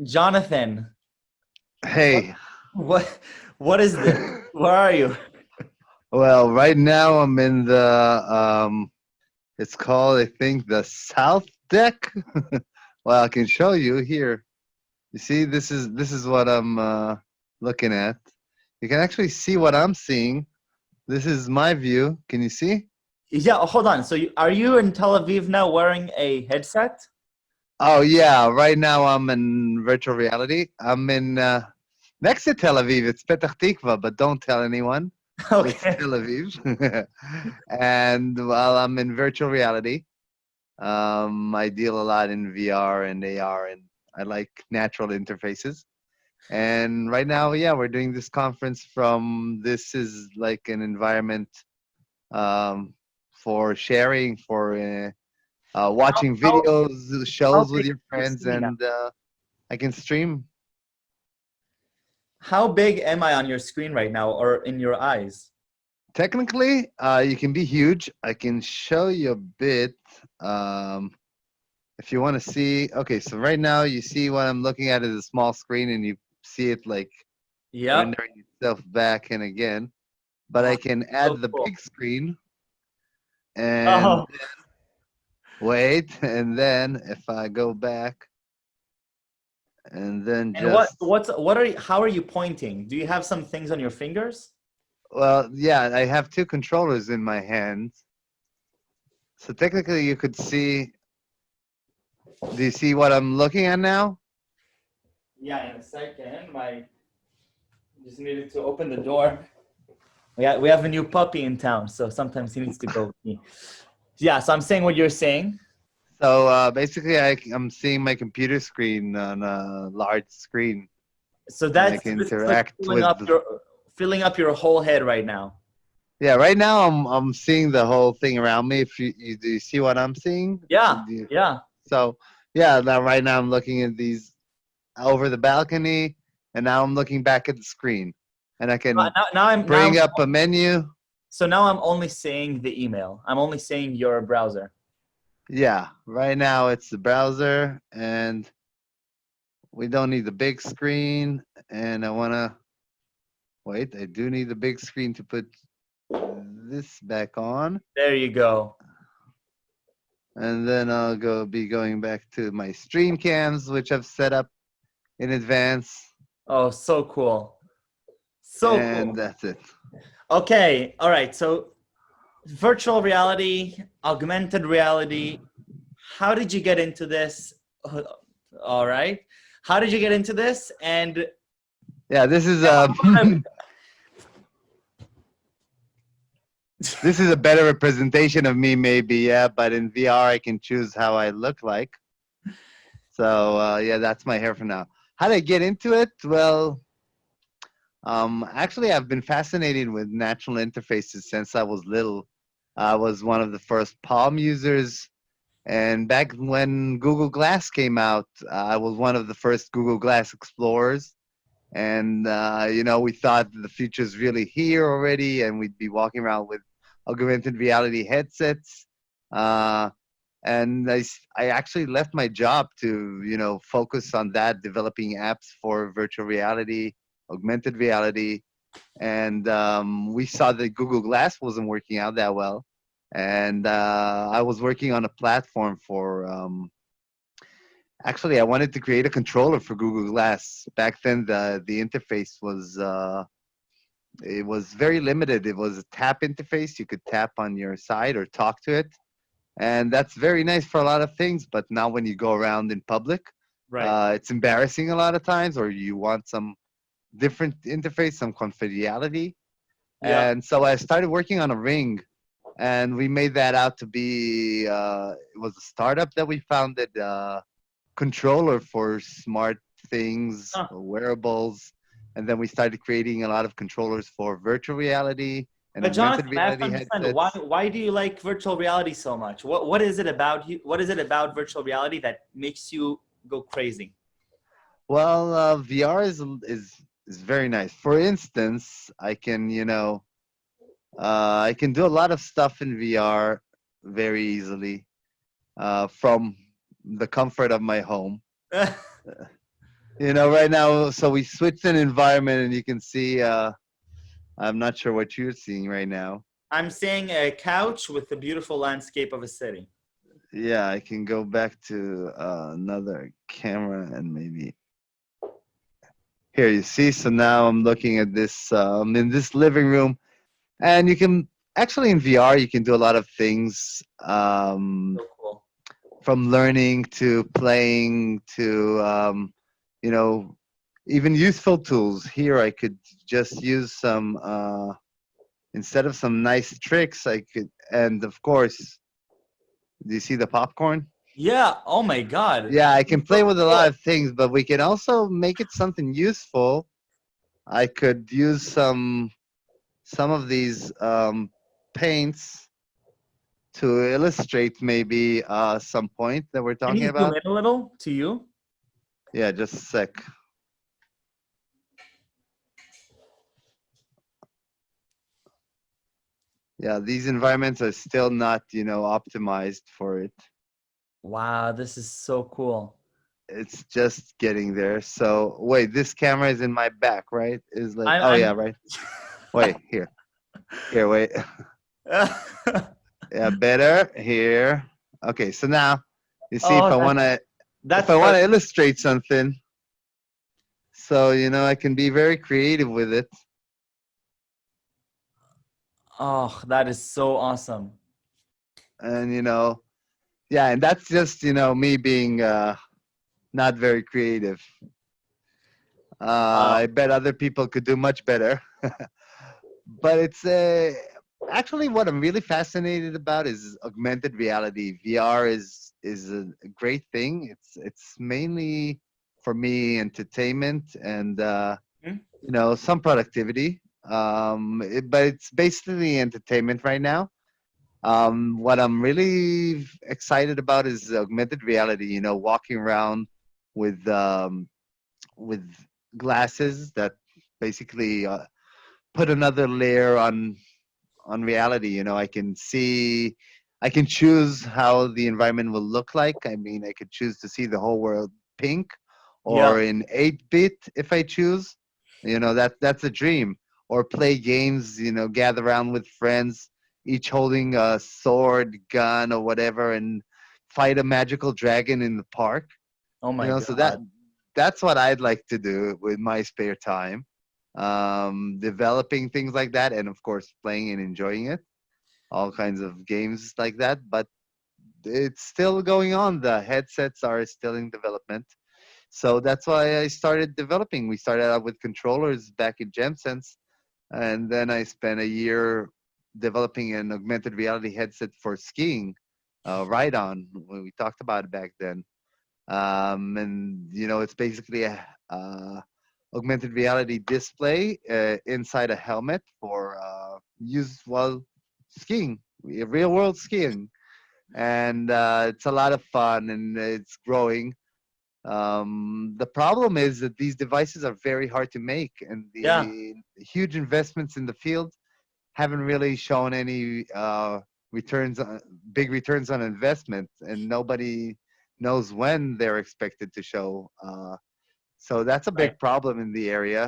Jonathan, what Hey, what what is this? Where are you? well, right now I'm in it's called, I think, the South Deck. Well, I can show you here. You see, this is what I'm looking at. You can actually see what I'm seeing. This is my view. Can you see? Yeah, hold on. So are you in Tel Aviv now wearing a headset? Oh yeah, right now I'm in virtual reality. I'm in next to Tel Aviv. It's Petach Tikva, but don't tell anyone. It's Okay. Tel Aviv. And while I'm in virtual reality, I deal a lot in VR and AR, and I like natural interfaces. And right now, yeah, we're doing this conference from. This is like an environment um, for sharing, for watching How videos, how shows with big your is your friends, screen now? and I can stream. How big am I on your screen right now or in your eyes? Technically, you can be huge. I can show you a bit. Um, if you want to see, okay, so right now you see what I'm looking at is a small screen, and you see it like Yep. rendering itself back and again. But Oh, I can so add the cool. big screen and Oh, wait, and then if I go back and then and what just, what's what are you, how are you pointing? Do you have some things on your fingers? well, yeah, I have two controllers in my hands. So technically, you could see. Do you see what I'm looking at now? Yeah, in a second. My just needed to open the door. We have a new puppy in town, so sometimes he needs to go with me. Yeah, so I'm saying what you're saying. So basically, I'm seeing my computer screen on a large screen, So and I that's can this is like interact with. filling up your whole head right now. Yeah, right now I'm seeing the whole thing around me. If you do you see what I'm seeing? Yeah, yeah. So yeah, now right now I'm looking at these over the balcony, and now I'm looking back at the screen, and I can Now I'm bring up a menu. so now I'm only seeing the email. I'm only seeing your browser. Yeah, right now it's the browser, and we don't need the big screen. And I wanna wait. I do need the big screen to put this back on, There you go. and then I'll be going back to my stream cams, which I've set up in advance, Oh, so cool. So and cool. that's it. Okay, all right. So virtual reality, augmented reality. How did you get into this? All right. How did you get into this? And Yeah, this is this is a better representation of me, maybe. Yeah, but in VR, I can choose how I look like. So yeah, that's my hair for now. How did I get into it? Well, actually, I've been fascinated with natural interfaces since I was little. I was one of the first Palm users, and back when Google Glass came out, I was one of the first Google Glass explorers. And we thought that the future's really here already, and we'd be walking around with augmented reality headsets. Uh, and I actually left my job to focus on that, developing apps for virtual reality, augmented reality, and we saw that Google Glass wasn't working out that well. And I was working on a platform for. Actually, I wanted to create a controller for Google Glass. Back then, the interface was it was very limited. It was a tap interface. You could tap on your side or talk to it, and that's very nice for a lot of things. But now, when you go around in public, right. it's embarrassing a lot of times, or you want some different interface, some confidentiality. Yeah. And so I started working on a ring, and we made that out to be it was a startup that we founded, controller for smart things, Huh. wearables, and then we started creating a lot of controllers for virtual reality and But augmented Jonathan, I have to reality understand why headsets. do you like virtual reality so much? What is it about you? What is it about virtual reality that makes you go crazy? Well, VR is very nice. For instance, I can I can do a lot of stuff in VR very easily from the comfort of my home. Right now, so we switched an environment, and you can see. I'm not sure what you're seeing right now. I'm seeing a couch with the beautiful landscape of a city. Yeah, I can go back to another camera and maybe here you see. So now I'm looking at this in this living room, and you can actually in VR you can do a lot of things So cool. from learning to playing to you know even useful tools. Here I could just use some instead of some nice tricks I could, and of course, do you see the popcorn? Yeah. Oh my God. Yeah, I This can is play so with a lot cool. of things, but we can also make it something useful. I could use some of these paints to illustrate maybe some point that we're Can talking you zoom about. in a little to you? Yeah, just a sec. Yeah, these environments are still not, optimized for it. Wow, this is so cool. It's just getting there. So wait, this camera is in my back, right? Is like, oh I'm yeah, right. Wait, here, wait. Yeah, better here. Okay, so now you see Oh, if that's I wanna perfect. illustrate something, so I can be very creative with it. Oh, that is so awesome. And yeah, and that's just me being not very creative. Wow. I bet other people could do much better. But it's actually what I'm really fascinated about is augmented reality. VR is a great thing. It's mainly for me entertainment and Hmm? some productivity. But it's basically entertainment right now. What I'm really excited about is augmented reality. Walking around with with glasses that basically put another layer on reality. I can choose how the environment will look like. I mean, I could choose to see the whole world pink Yeah. or in 8-bit if I choose. That's a dream. Or play games, gather around with friends, each holding a sword, gun, or whatever, and fight a magical dragon in the park. Oh my So God. that's what I'd like to do with my spare time. Developing things like that, and of course, playing and enjoying it. All kinds of games like that, but it's still going on. The headsets are still in development. So that's why I started developing. We started out with controllers back in GemSense, and then I spent a year developing an augmented reality headset for skiing, Ride On, when we talked about it back then. And it's basically a augmented reality display inside a helmet for use while skiing, real world skiing, and it's a lot of fun and it's growing. The problem is that these devices are very hard to make, and Yeah. the huge investments in the field haven't really shown any returns, big returns on investment, and nobody knows when they're expected to show. So that's a Right. big problem in the area.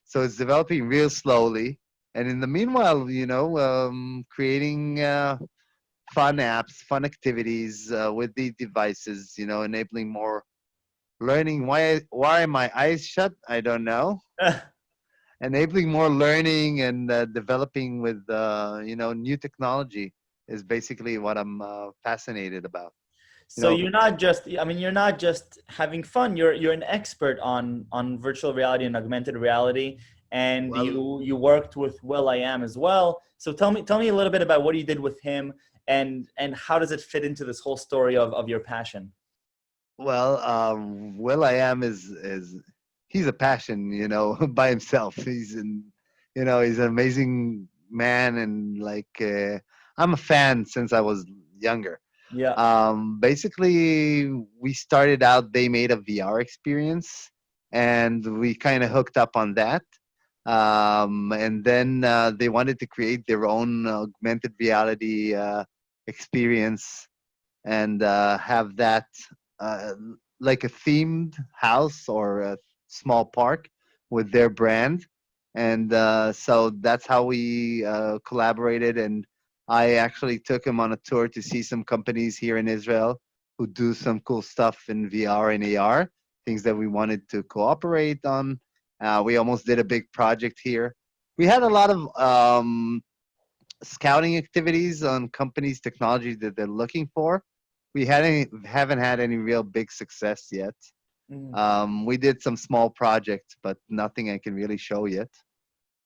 So it's developing real slowly, and in the meanwhile, creating fun apps, fun activities with the devices. Enabling more learning. Why are my eyes shut? I don't know. Enabling more learning and developing with new technology is basically what I'm fascinated about. You So know, you're not just, I mean, you're not just having fun. You're an expert on virtual reality and augmented reality, and well, you worked with Will I Am as well. So tell me a little bit about what you did with him, and how does it fit into this whole story of your passion? Will I Am he's a passion, by himself. He's an amazing man, and I'm a fan since I was younger. Yeah. Basically, we started out. They made a VR experience, and we kind of hooked up on that. And then they wanted to create their own augmented reality experience and have that uh, like a themed house or a small park with their brand. And so that's how we collaborated. And I actually took him on a tour to see some companies here in Israel who do some cool stuff in VR and AR, things that we wanted to cooperate on. We almost did a big project here. We had a lot of scouting activities on companies' technology that they're looking for. We haven't had any real big success yet. Mm. We did some small projects, but nothing I can really show yet.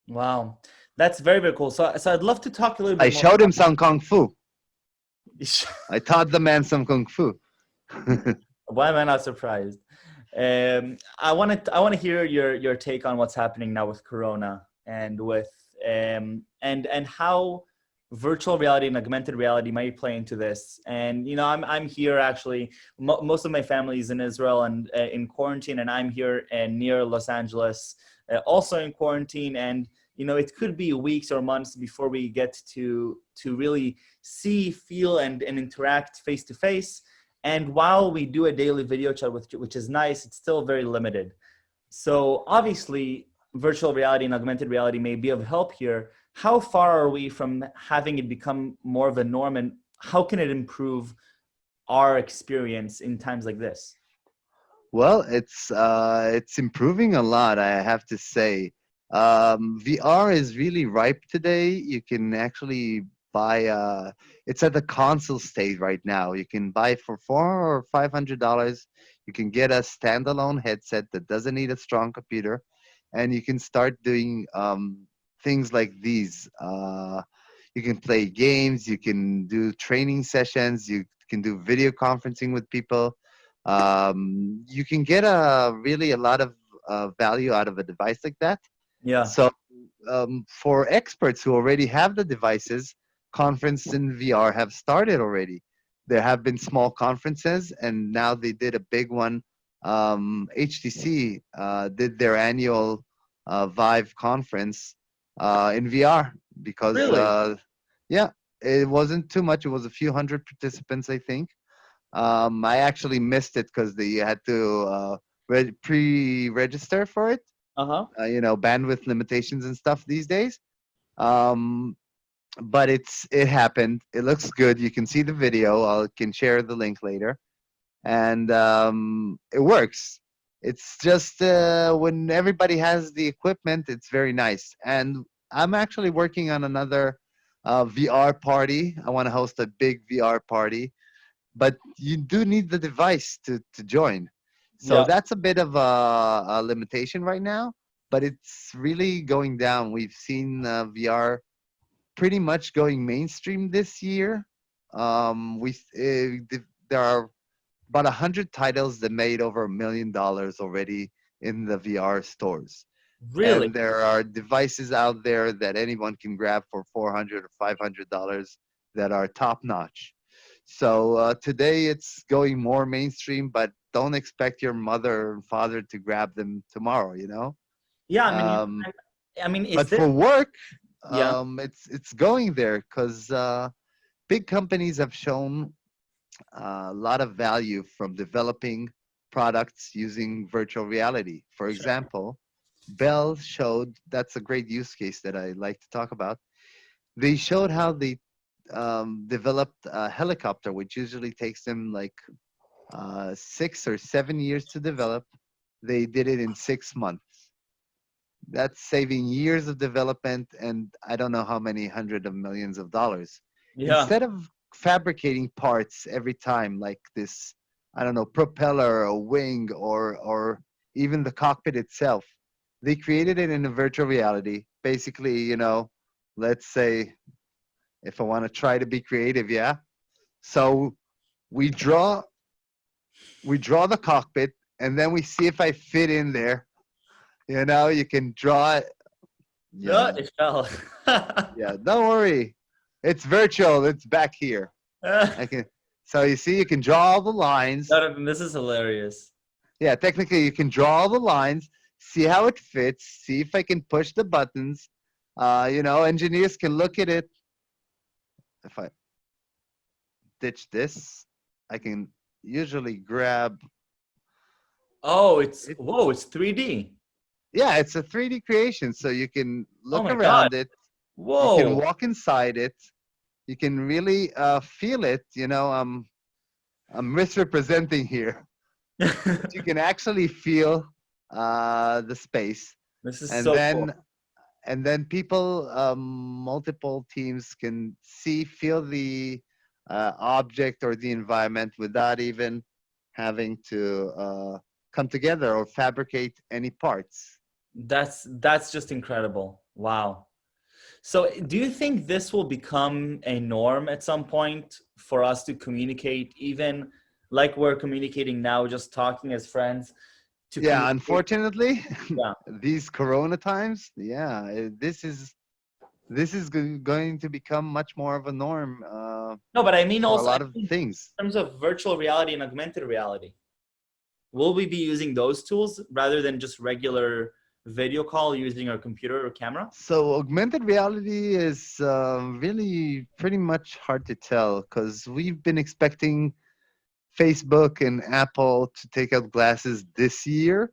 Wow. That's very, very cool. So I'd love to talk a little I bit more showed him some kung fu. about. I taught the man some kung fu. Why am I not surprised? I want to hear your take on what's happening now with Corona and with and how virtual reality and augmented reality might play into this. And I'm here actually. Most of my family is in Israel and in quarantine, and I'm here near Los Angeles, also in quarantine. And it could be weeks or months before we get to really see, feel, and interact face to face. And while we do a daily video chat, which is nice, it's still very limited. So obviously, virtual reality and augmented reality may be of help here. How far are we from having it become more of a norm, and how can it improve our experience in times like this? Well, it's improving a lot, I have to say. VR is really ripe today. You can actually buy. It's at the console stage right now. You can buy it for $400 or $500. You can get a standalone headset that doesn't need a strong computer, and you can start doing things like these. You can play games. You can do training sessions. You can do video conferencing with people. You can get a lot of value out of a device like that. Yeah, So for experts who already have the devices, conference in VR have started already. There have been small conferences, and now they did a big one. HTC did their annual Vive conference in VR because, really. yeah, it wasn't too much. It was a few hundred participants, I think. I actually missed it because they had to pre-register for it. Uh-huh. Bandwidth limitations and stuff these days. Um, but it happened. It looks good. You can see the video. I can share the link later, and it works. It's just when everybody has the equipment, it's very nice. And I'm actually working on another VR party. I want to host a big VR party, but you do need the device to join. So Yeah. that's a bit of a limitation right now, but it's really going down. We've seen VR pretty much going mainstream this year. There are about 100 titles that made over $1 million already in the VR stores. Really. And there are devices out there that anyone can grab for $400 or $500 that are top notch. So today it's going more mainstream, but don't expect your mother and father to grab them tomorrow. Yeah, I mean, Um, is but this? for work, Yeah. it's going there because big companies have shown a lot of value from developing products using virtual reality. For Sure. example, Bell showed that's a great use case that I like to talk about. They showed how they developed a helicopter, which usually takes them like 6 or 7 years to develop. They did it in 6 months. That's saving years of development and I don't know how many hundred of millions of dollars. Yeah. Instead of fabricating parts every time, like this, I don't know, propeller or wing or even the cockpit itself, they created it in a virtual reality. Basically, let's say if I want to try to be creative, yeah. So we draw we draw the cockpit and then we see if I fit in there. You can draw Oh, Yeah. it fell. Yeah. Don't worry. It's virtual. It's back here. I can. So you see, you can draw all the lines. Jonathan, this is hilarious. Yeah, technically, you can draw all the lines, see how it fits, see if I can push the buttons. Engineers can look at it. If I ditch this, I can usually grab Oh, it's it. whoa, it's 3D. Yeah, it's a 3D creation, so you can Oh look my God. around it. You can Whoa. walk inside it. You can really feel it. I'm misrepresenting here, but you can actually feel the space, This is and so cool. then people, multiple teams can see, feel the object or the environment without even having to come together or fabricate any parts. That's just incredible. Wow. So, do you think this will become a norm at some point for us to communicate, even like we're communicating now, just talking as friends, to Yeah, communicate? unfortunately, Yeah. these Corona times, yeah, this is going to become much more of a norm No, but I mean for a also, I lot of mean, things. in terms of virtual reality and augmented reality, will we be using those tools rather than just regular video call using our computer or camera? So augmented reality is really pretty much hard to tell because we've been expecting Facebook and Apple to take out glasses this year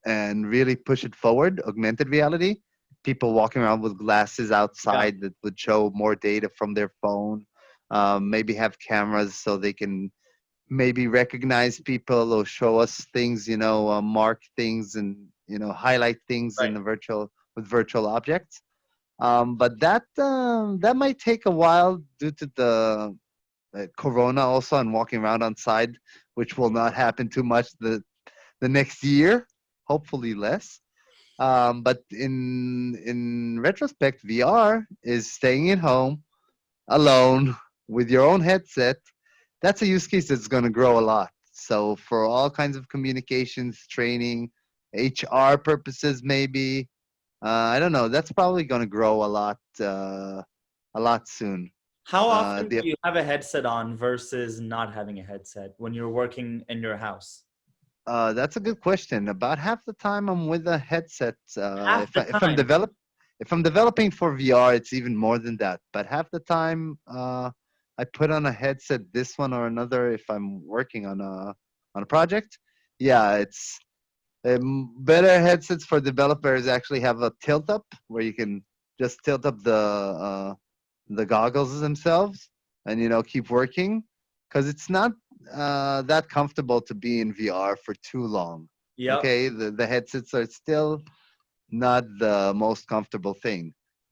and really push it forward. Augmented reality, people walking around with glasses Yeah. outside that would show more data from their phone, maybe have cameras so they can maybe recognize people or show us things, mark things and highlight things in Right. the virtual with virtual objects. But that might take a while due to the corona also and walking around outside, which will not happen too much the next year, hopefully less. But in retrospect, VR is staying at home alone with your own headset. That's a use case that's going to grow a lot. So for all kinds of communications, training, HR purposes, maybe I don't know. That's probably going to grow a lot soon. How Uh, often do the you have a headset on versus not having a headset when you're working in your house? That's a good question. About half the time I'm with a headset. Half the time. If I'm developing for VR, it's even more than that. But half the time, I put on a headset, this one or another, if I'm working on a project. Yeah, it's better headsets for developers actually have a tilt up where you can just tilt up the goggles themselves and keep working because it's not that comfortable to be in VR for too long. Yep. Okay, the headsets are still not the most comfortable thing.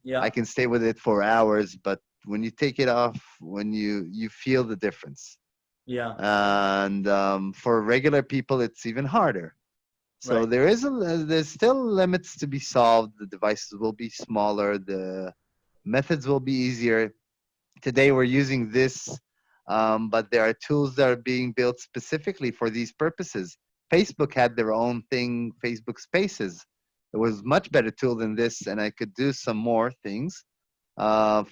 I Yeah. can stay with it for hours, but when you take it off, when you feel the difference, Yeah. and for regular people, it's even harder. So Right. there's still limits to be solved. The devices will be smaller. The methods will be easier. Today we're using this, but there are tools that are being built specifically for these purposes. Facebook had their own thing, Facebook Spaces. It was much better tool than this, and I could do some more things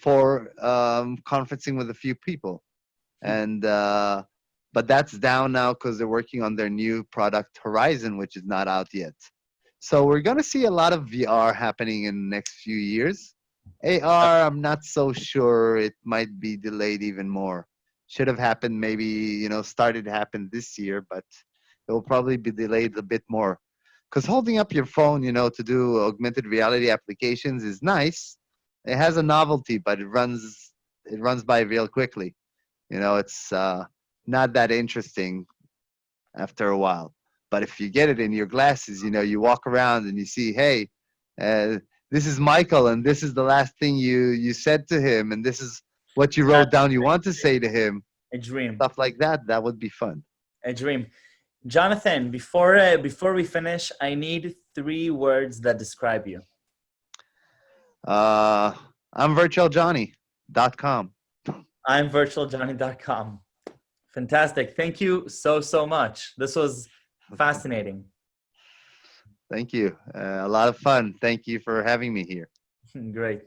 for conferencing with a few people. And but that's down now because they're working on their new product Horizon, which is not out yet. So we're gonna see a lot of VR happening in the next few years. AR, I'm not so sure. It might be delayed even more. Should have happened maybe, started to happen this year, but it will probably be delayed a bit more. Because holding up your phone, to do augmented reality applications is nice. It has a novelty, but it runs by real quickly. It's not that interesting after a while. But if you get it in your glasses, you walk around and you see, hey, uh, this is Michael, and this is the last thing you said to him, and this is what you wrote That's down you want to say to him, a dream. stuff like that. That would be fun. A dream. Jonathan, before we finish, I need three words that describe you. Uh, I'm virtualjohnny.com. I'm virtualjohnny.com. Fantastic. Thank you so much. This was fascinating. Thank you. A lot of fun. Thank you for having me here. Great.